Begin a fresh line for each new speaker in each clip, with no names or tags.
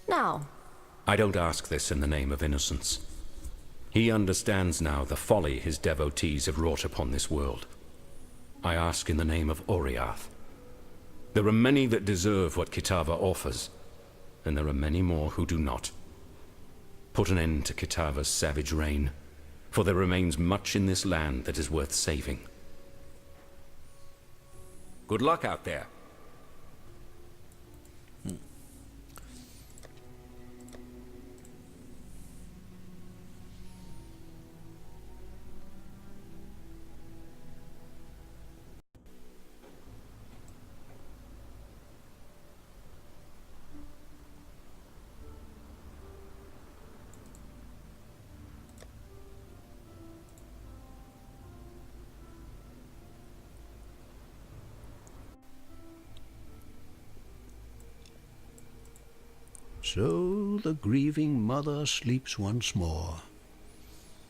Now,
I don't ask this in the name of innocence. He understands now the folly his devotees have wrought upon this world. I ask in the name of Oriath. There are many that deserve what Kitava offers, and there are many more who do not. Put an end to Kitava's savage reign, for there remains much in this land that is worth saving. Good luck out there.
So the grieving mother sleeps once more.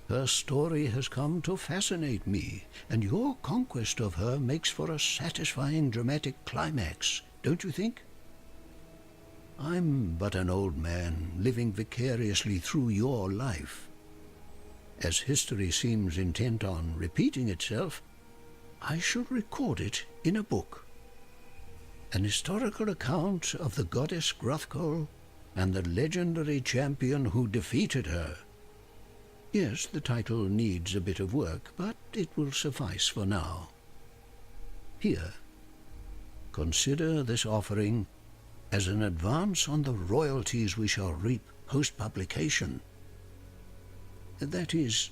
Her story has come to fascinate me, and your conquest of her makes for a satisfying dramatic climax, don't you think? I'm but an old man, living vicariously through your life. As history seems intent on repeating itself, I should record it in a book. An historical account of the goddess Gruthkol and the legendary champion who defeated her. Yes, the title needs a bit of work, but it will suffice for now. Here, consider this offering as an advance on the royalties we shall reap post-publication. That is,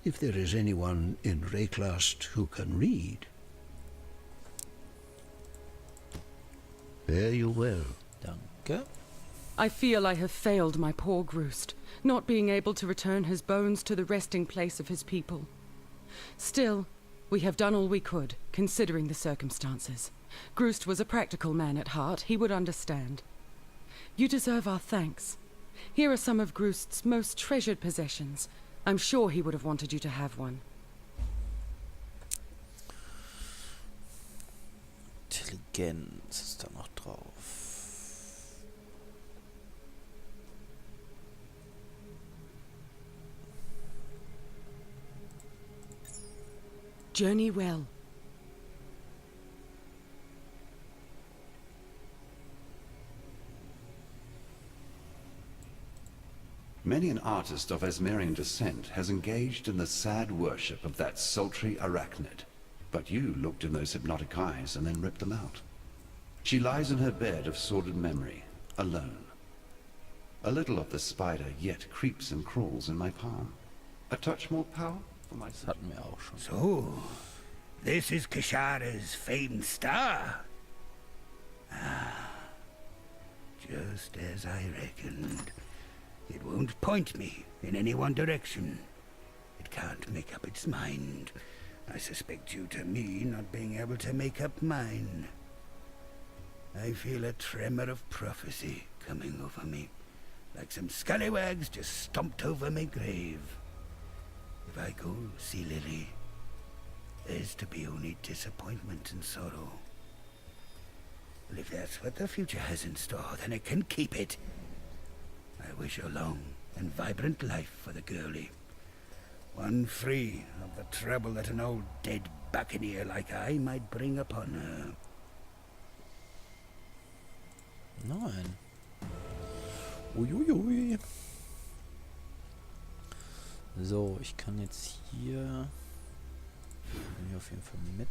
if there is anyone in Reklast who can read. Fare you well.
Danke.
I feel I have failed my poor Groost, not being able to return his bones to the resting place of his people. Still, we have done all we could, considering the circumstances. Groost was a practical man at heart. He would understand. You deserve our thanks. Here are some of Groost's most treasured possessions. I'm sure he would have wanted you to have one.
Intelligenz ist da noch drauf.
Journey well.
Many an artist of Esmerian descent has engaged in the sad worship of that sultry arachnid. But you looked in those hypnotic eyes and then ripped them out. She lies in her bed of sordid memory, alone. A little of the spider yet creeps and crawls in my palm. A touch more power for my
Das hatten wir auch schon.
So, this is Kishara's famed star. Ah, just as I reckoned. It won't point me in any one direction. It can't make up its mind. I suspect due to me not being able to make up mine. I feel a tremor of prophecy coming over me, like some scallywags just stomped over my grave. If I go see Lily, there's to be only disappointment and sorrow. Well, if that's what the future has in store, then it can keep it. I wish a long and vibrant life for the girlie. One free of the trouble that an old dead buccaneer like I might bring upon her.
Nein. Uiuiui. So, ich kann jetzt hier auf jeden Fall mit.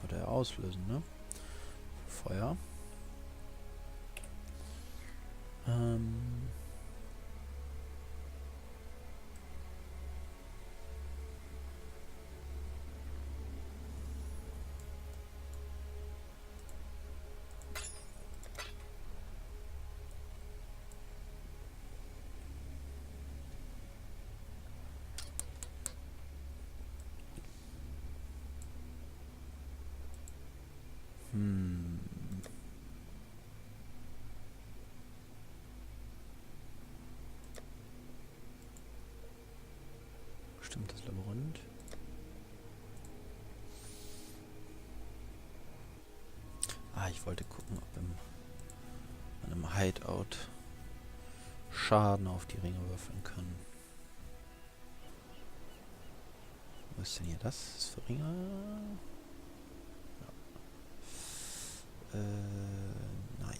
Oder auslösen, ne? Feuer. bestimmt das Labyrinth. Ich wollte gucken, ob man im Hideout Schaden auf die Ringe würfeln kann. Wo ist denn hier das? Das ist für Ringe? Ja. Nein.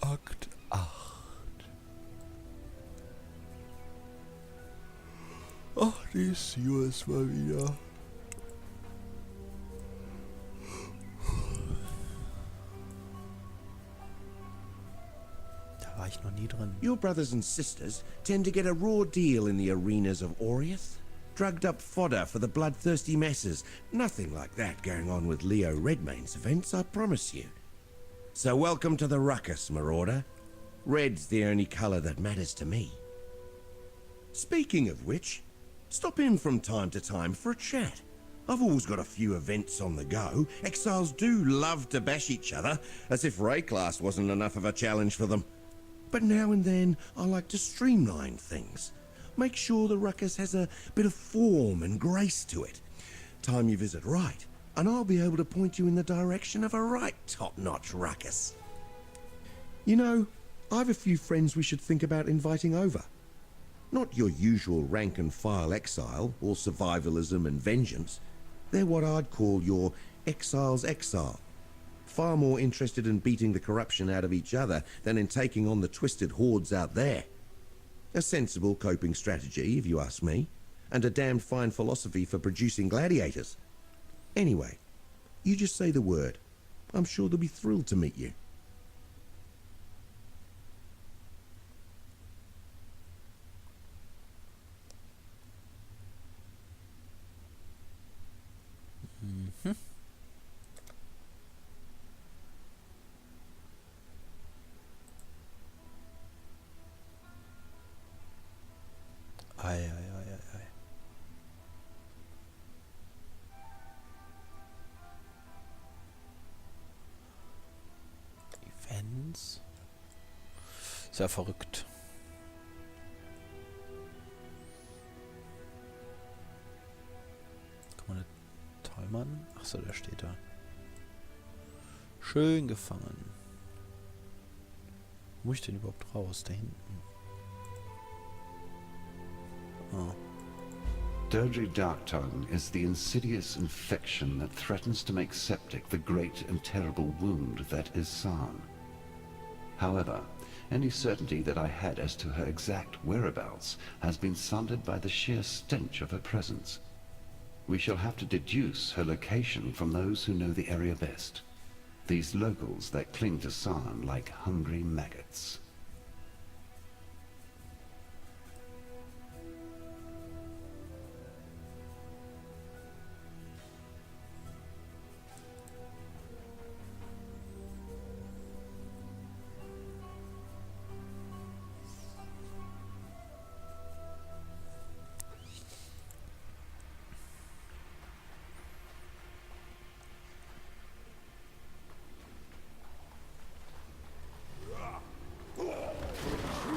Akt 8. Ach, die Sue ist mal wieder. Da war ich noch nie drin.
Your brothers and sisters tend to get a raw deal in the arenas of Oriath. Drugged up fodder for the bloodthirsty masses. Nothing like that going on with Leo Redmane's events, I promise you. So welcome to the ruckus, Marauder. Red's the only colour that matters to me. Speaking of which, stop in from time to time for a chat. I've always got a few events on the go. Exiles do love to bash each other, as if Ray class wasn't enough of a challenge for them. But now and then, I like to streamline things. Make sure the ruckus has a bit of form and grace to it. Time you visit right, and I'll be able to point you in the direction of a right top-notch ruckus. You know, I've a few friends we should think about inviting over. Not your usual rank-and-file exile, all survivalism and vengeance. They're what I'd call your exile's exile. Far more interested in beating the corruption out of each other than in taking on the twisted hordes out there. A sensible coping strategy, if you ask me, and a damned fine philosophy for producing gladiators. Anyway, you just say the word. I'm sure they'll be thrilled to meet you.
Ei. Events. Sehr verrückt. Guck mal, der Tollmann. Achso, der steht da. Schön gefangen. Wo muss ich denn überhaupt raus? Da hinten. Oh.
Dodry Darktongue is the insidious infection that threatens to make septic the great and terrible wound that is Sarn. However, any certainty that I had as to her exact whereabouts has been sundered by the sheer stench of her presence. We shall have to deduce her location from those who know the area best. These locals that cling to Sarn like hungry maggots.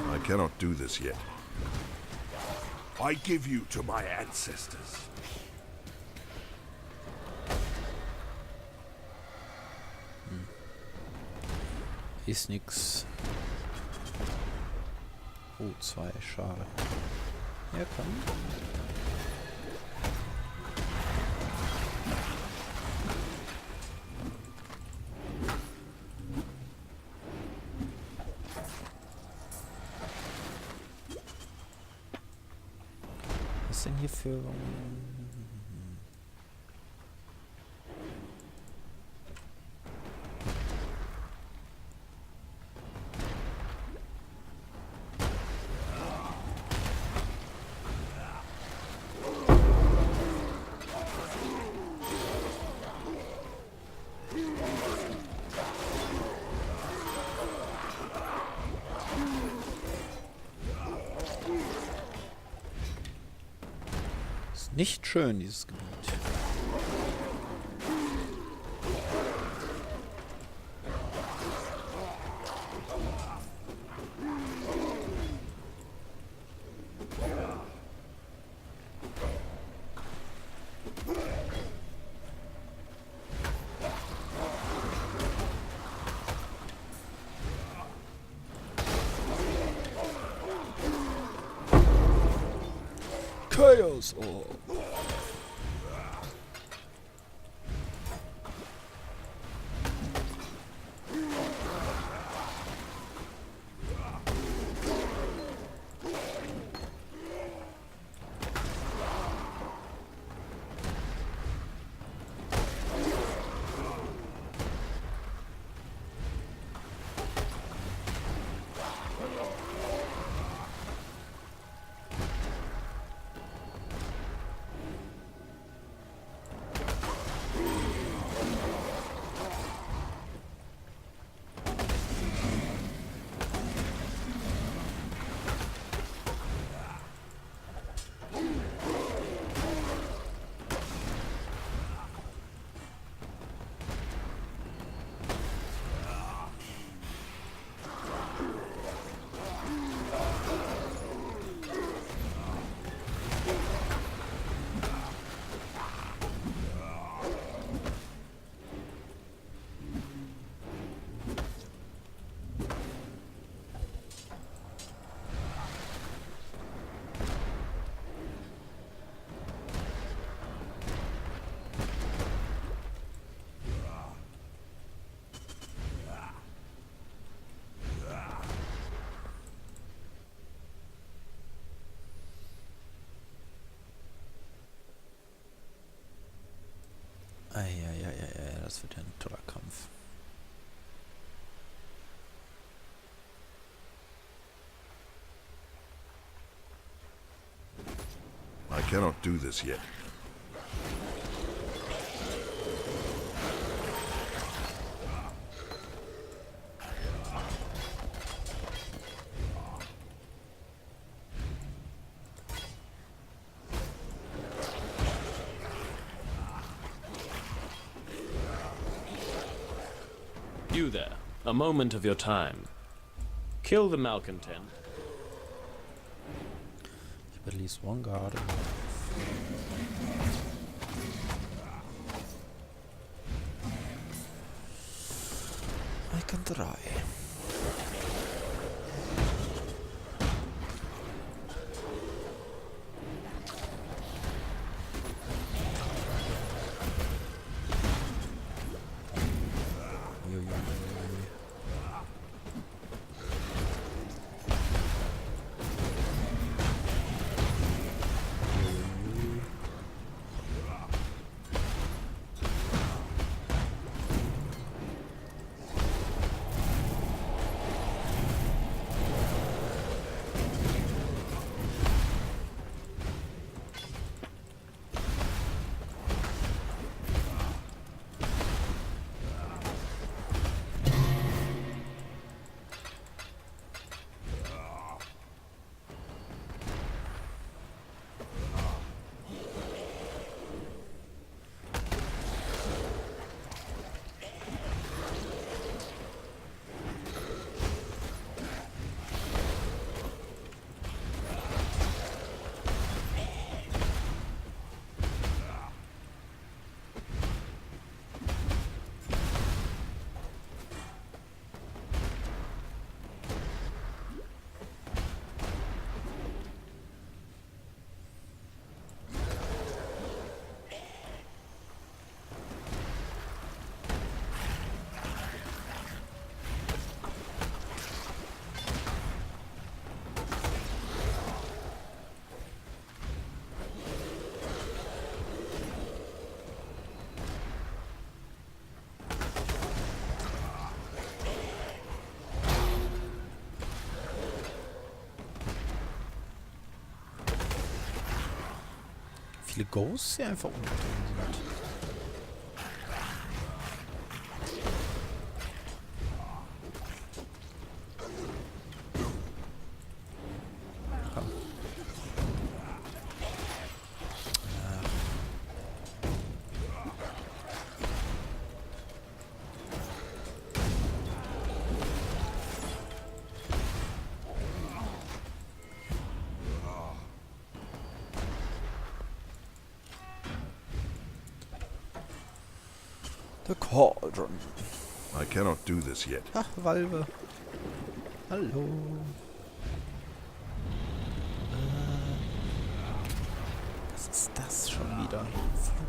I cannot do this yet. I give you to my ancestors.
Ist nix. Oh, 2, schade. Ja, komm. Was ist denn hier für... Nicht schön, dieses Gebiet. Chaos Orb. Eieieiei, das wird ja ein toller Kampf.
I cannot do this yet.
You there, a moment of your time. Kill the malcontent.
Ich habe at least one guard. I can try. Viele Ghosts hier einfach unten sind. The Cauldron.
I cannot do this yet.
Ach, Valve. Hallo. Was ist das schon wieder?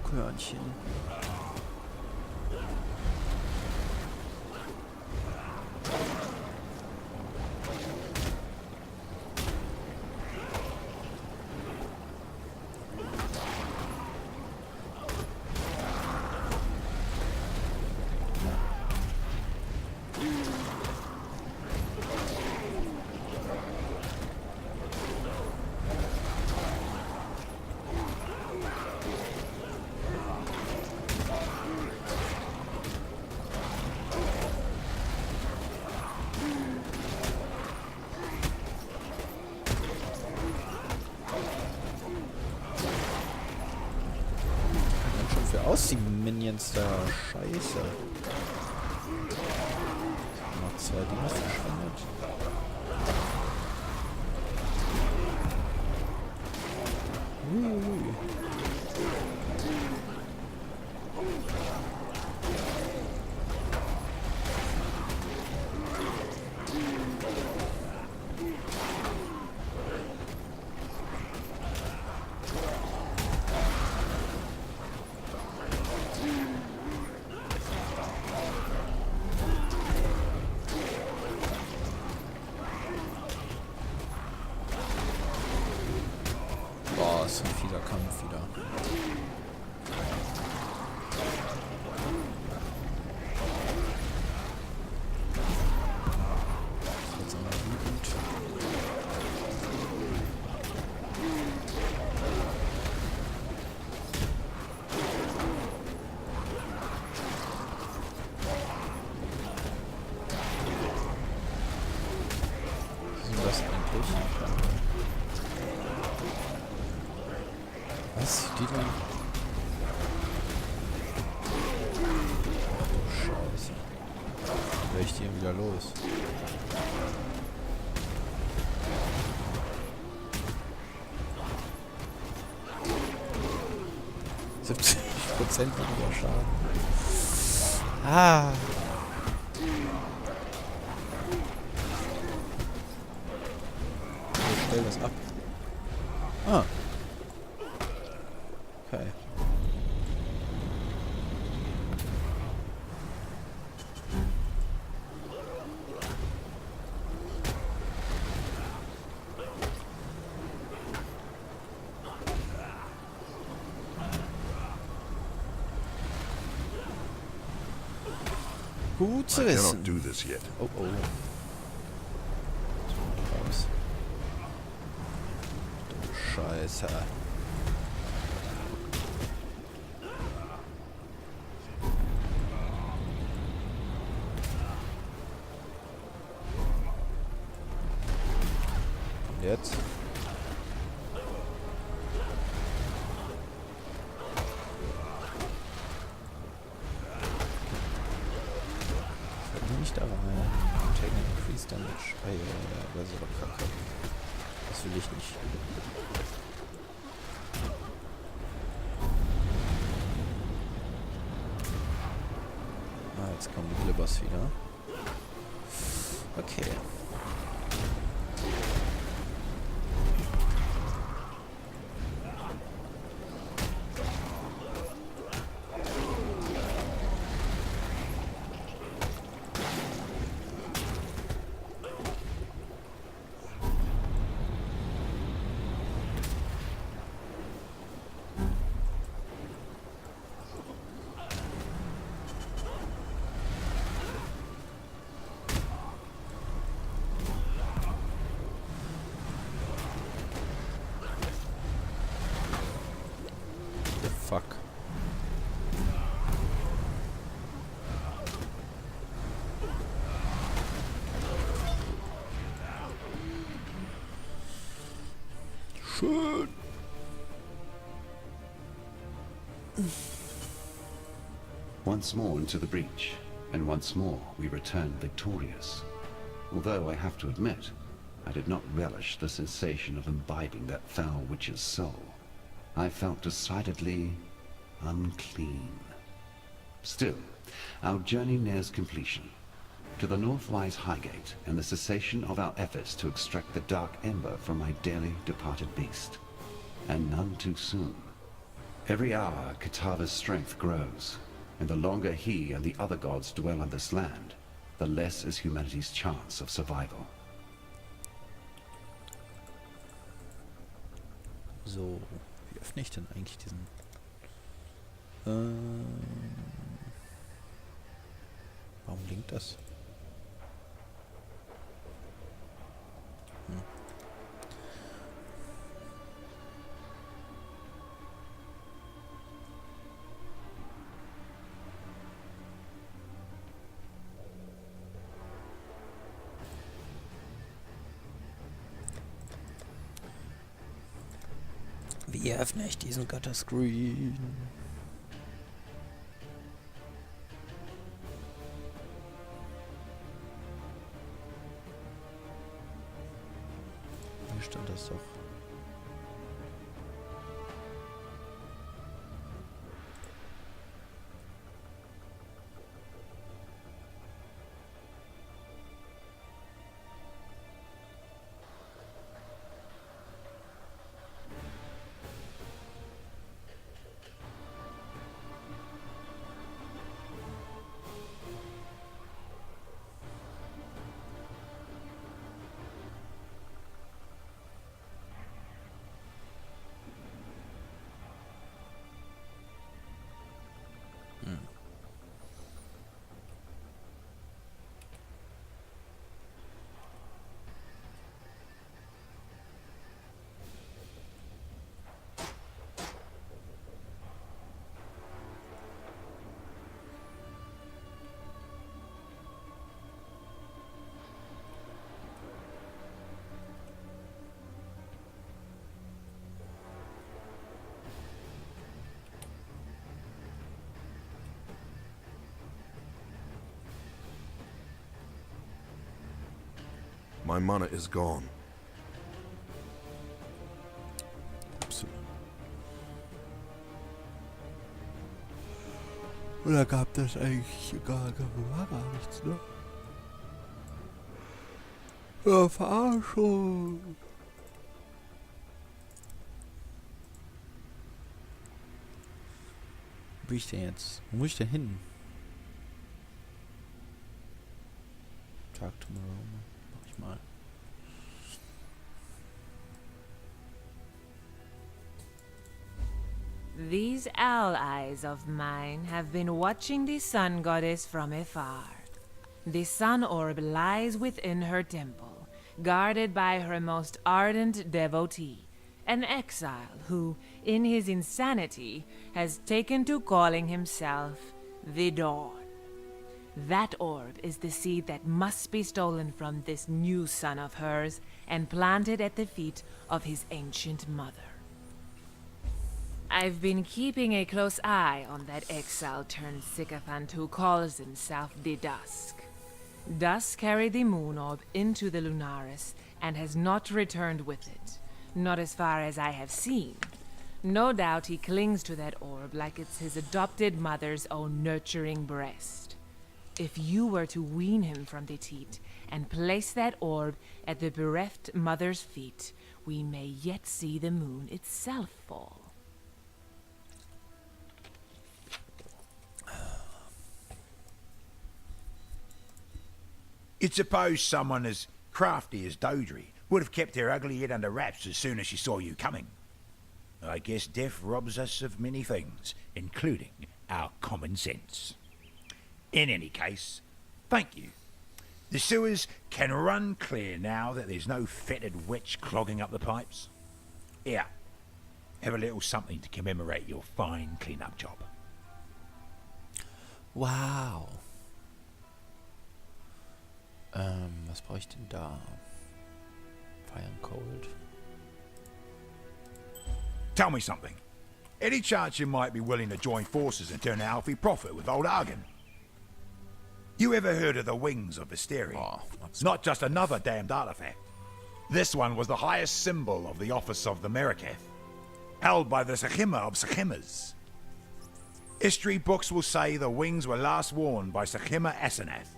Flughörnchen. Aus, die Minions da. Scheiße. Noch 2 Dinge verschwendet. Ui. Boah, ist ein fieser Kampf wieder. Jetzt sind wir wütend. Was ist das eigentlich? Was? Die da? Oh, Scheiße. Wäre ich die wieder los? %, weniger Schaden. Ah! Ich stell das ab. Ah. Okay. Gut zu
I
wissen.
cannot do this yet.
Oh oh. Raus. Du Scheiße. Und jetzt? Nicht da rein. Take increased damage. Ah, ja, das ist aber kacke. Das will ich nicht. Ah, jetzt kommen die Glibbers wieder. Okay. Fuck. Schön.
Once more into the breach, and once more we returned victorious. Although I have to admit, I did not relish the sensation of imbibing that foul witch's soul. I felt decidedly unclean. Still, Our journey nears completion. To the north lies Highgate, and the cessation of our efforts to extract the dark ember from my dearly departed beast. And none too soon. Every hour, Katava's strength grows, and the longer he and the other gods dwell on this land, the less is humanity's chance of survival.
So, wie öffne ich denn eigentlich diesen... Warum linkt das? Wie öffne ich diesen Götterscreen? Hier stand das doch.
My mana is gone.
Absolut. Oder gab das eigentlich gar nichts, ne? Ja, Verarschung. Wo bin ich denn jetzt? Wo muss ich denn hin? Tag tomorrow. Mach ich mal.
These allies of mine have been watching the sun goddess from afar. The sun orb lies within her temple, guarded by her most ardent devotee, an exile who, in his insanity, has taken to calling himself the Dawn. That orb is the seed that must be stolen from this new son of hers and planted at the feet of his ancient mother. I've been keeping a close eye on that exile-turned-sycophant who calls himself the Dusk. Dusk carried the moon orb into the Lunaris and has not returned with it, not as far as I have seen. No doubt he clings to that orb like it's his adopted mother's own nurturing breast. If you were to wean him from the teat and place that orb at the bereft mother's feet, we may yet see the moon itself fall.
You'd suppose someone as crafty as Dodri would have kept her ugly head under wraps as soon as she saw you coming. I guess death robs us of many things, including our common sense. In any case, thank you. The sewers can run clear now that there's no fetid witch clogging up the pipes. Here, have a little something to commemorate your fine clean-up job.
Wow. Was brauche ich denn da? Fire and Cold.
Tell me something. Any chance you might be willing to join forces and turn a healthy profit with old Argon? You ever heard of the Wings of Visteri?
Oh,
Not just another damned artifact. This one was the highest symbol of the office of the Meraketh, held by the Sekhima of Sekhimas.
History books will say the wings were last worn by Sakima Asenath,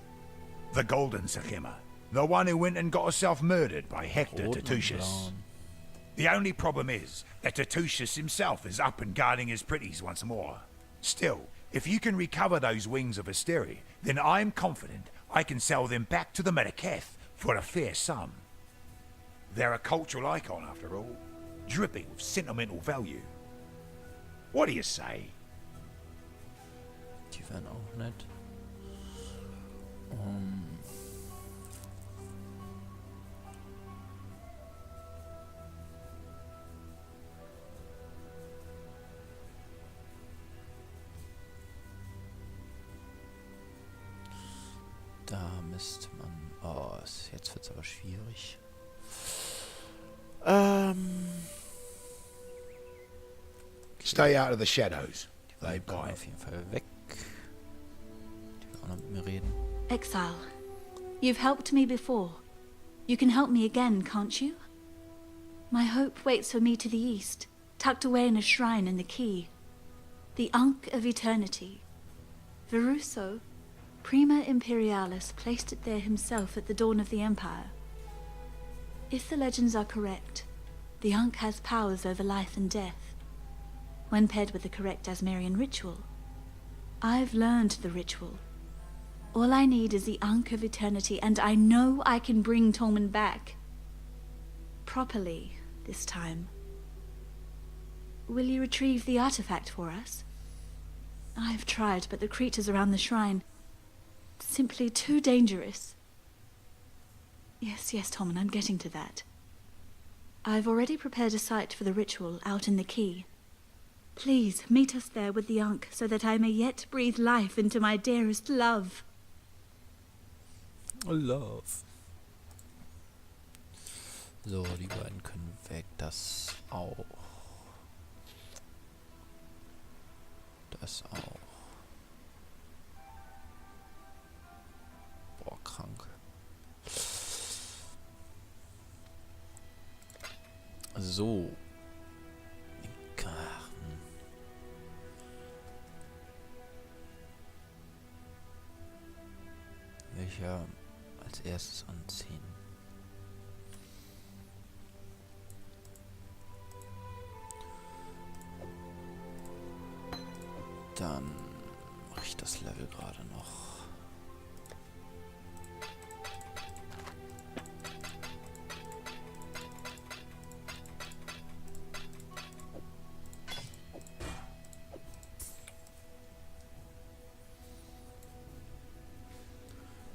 the Golden Sakima, the one who went and got herself murdered by Hector
Roten und
Tatusius.
blauen.
The only problem is that Tatusius himself is up and guarding his pretties once more. Still, if you can recover those wings of Asteri, then I'm confident I can sell them back to the Medaketh for a fair sum. They're a cultural icon after all, dripping with sentimental value. What do you say?
Die wären auch nett. Da müsste man... Oh, jetzt wird's aber schwierig.
Stay out of the shadows.
Die
They
kommen
bite.
auf jeden Fall weg. Die will auch noch mit mir reden.
Exile, you've helped me before. You can help me again, can't you? My hope waits for me to the east, tucked away in a shrine in the Key. The Ankh of Eternity. Veruso, Prima Imperialis, placed it there himself at the dawn of the Empire. If the legends are correct, the Ankh has powers over life and death. When paired with the correct Asmerian ritual, I've learned the ritual. All I need is the Ankh of Eternity, and I know I can bring Tolman back. Properly, this time. Will you retrieve the artifact for us? I've tried, but the creatures around the shrine... simply too dangerous. Yes, Tolman, I'm getting to that. I've already prepared a site for the ritual out in the Key. Please, meet us there with the Ankh, so that I may yet breathe life into my dearest love.
Love. So, die beiden können weg. Das auch. Das auch. Boah, krank. So. Die Karten. Welcher als erstes anziehen? Dann mache ich das Level gerade noch.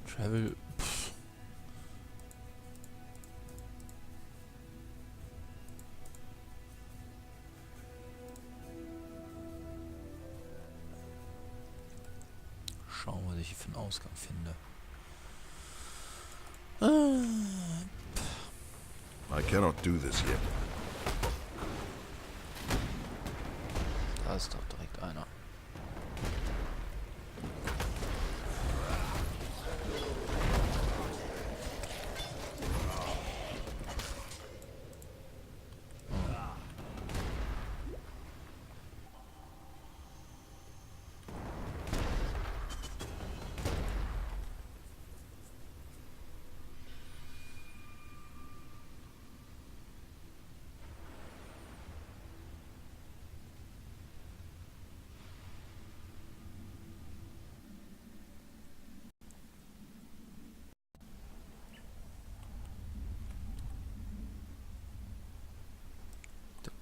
Travel. Schauen, was ich hier für einen Ausgang finde.
I cannot do this yet.
Da ist doch direkt einer.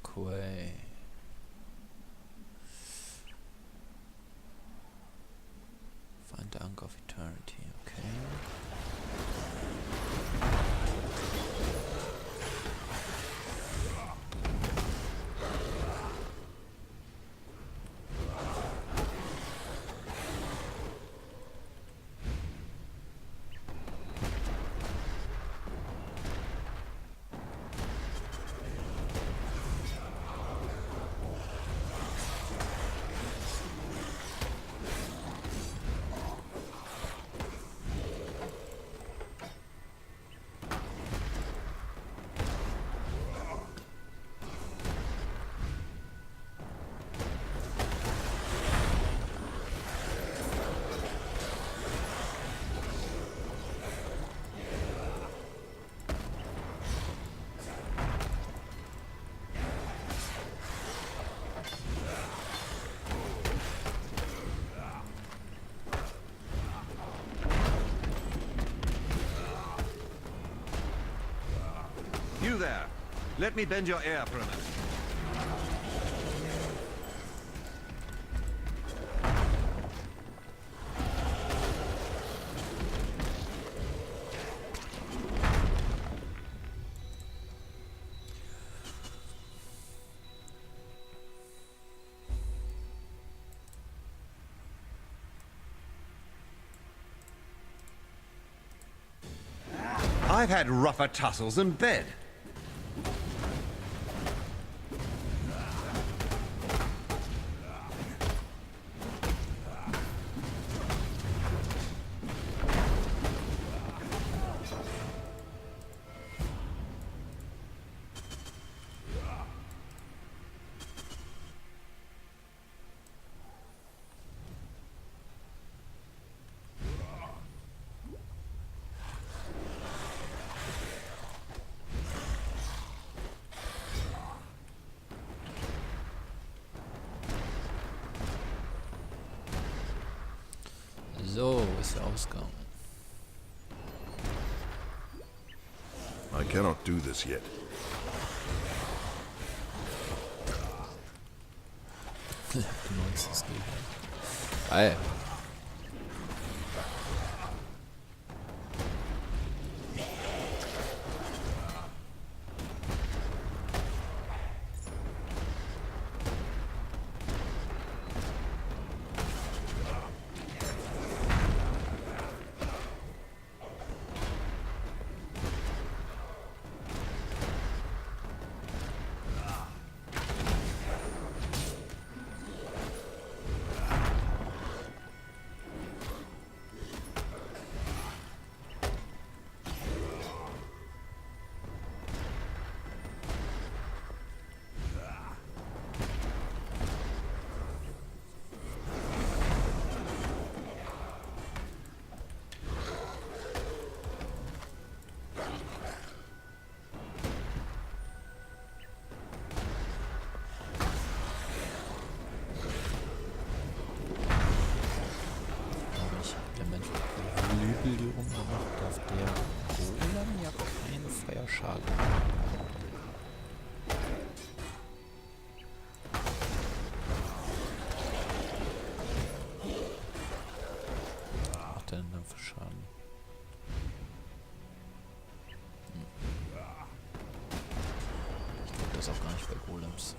Quay. Find the Ankh of Eternity, okay.
Let me bend your ear for a minute. I've had rougher tussles in bed.
So, wo ist der Ausgang?
I cannot do this yet.
Neuestes Gegner. Geil. Hügel hier rum gemacht, darf der Golem ja keinen Feuerschaden machen. Was macht der denn dann für Schaden? Ich glaube, das ist auch gar nicht bei Golems.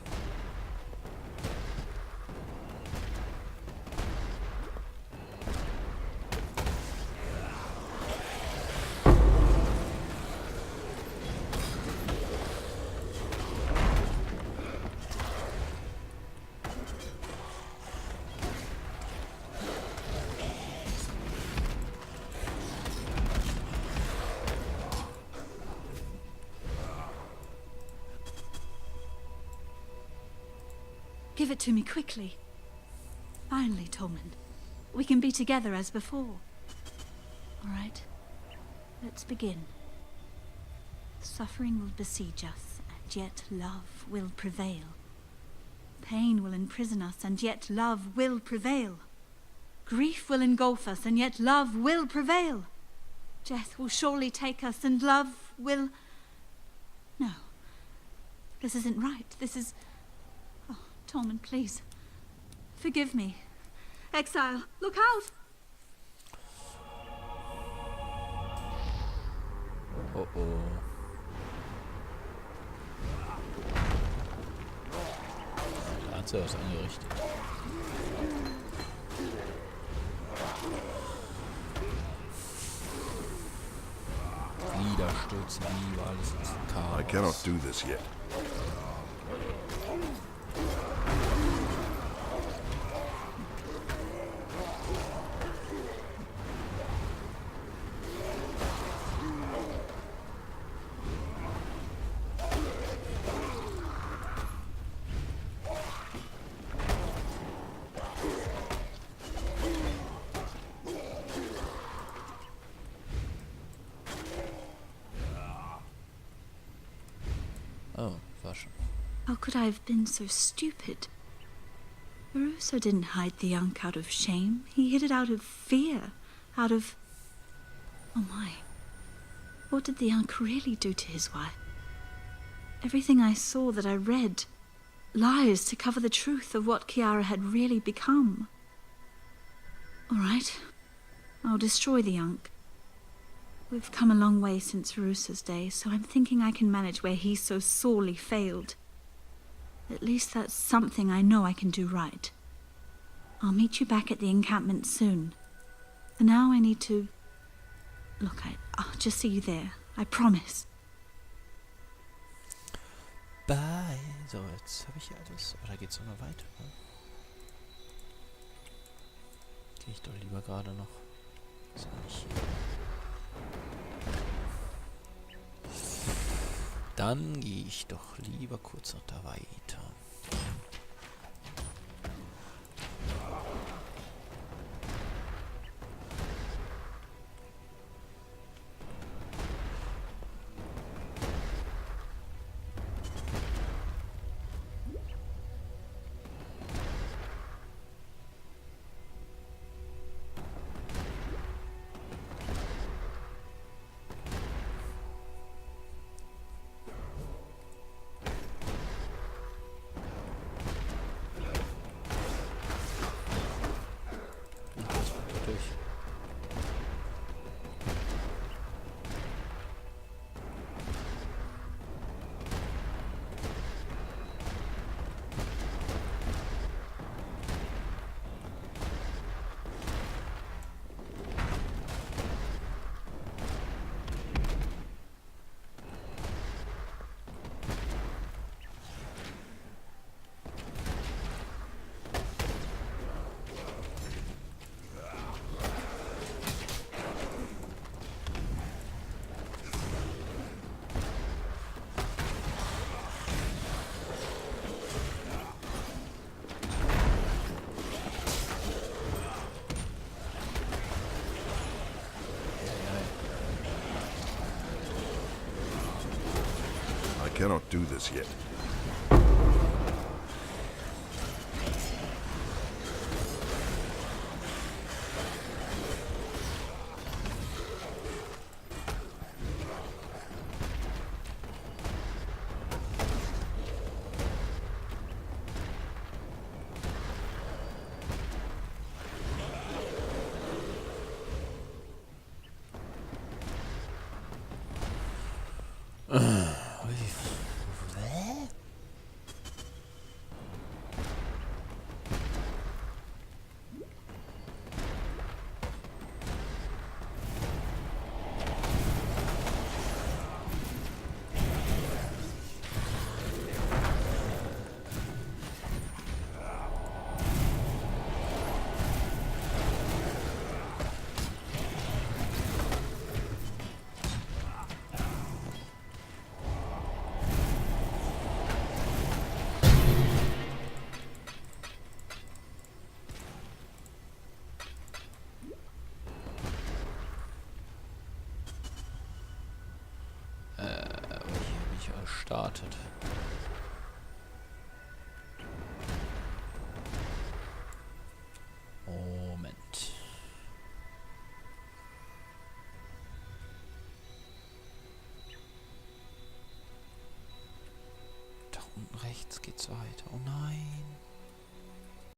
Give it to me quickly. Finally, Tolman. We can be together as before. All right. Let's begin. Suffering will besiege us, and yet love will prevail. Pain will imprison us, and yet love will prevail. Grief will engulf us, and yet love will prevail. Death will surely take us, and love will... No. This isn't right. This is... Oh, Tolman, please. Forgive me. Exile, look out!
Oh oh. Da hat sie was angerichtet. Niederstürzen, alles ist Chaos.
I cannot do this yet.
Oh, war schon.
How could I have been so stupid? Baruso didn't hide the Yunk out of shame. He hid it out of fear. Out of... Oh my. What did the Yunk really do to his wife? Everything I saw, that I read, lies to cover the truth of what Kiara had really become. All right, I'll destroy the Ankh. We've come a long way since Verusa's day, so I'm thinking I can manage where he so sorely failed. At least that's something I know I can do right. I'll meet you back at the encampment soon. For now, I need to... Look, I'll just see you there. I promise.
Bye. So, jetzt habe ich alles. Oder geht's noch weiter? Gehe ich doch lieber gerade noch. So nicht. Dann gehe ich doch lieber kurz noch da weiter.
I cannot do this yet.
Startet. Moment. Da unten rechts geht's weiter. Oh nein.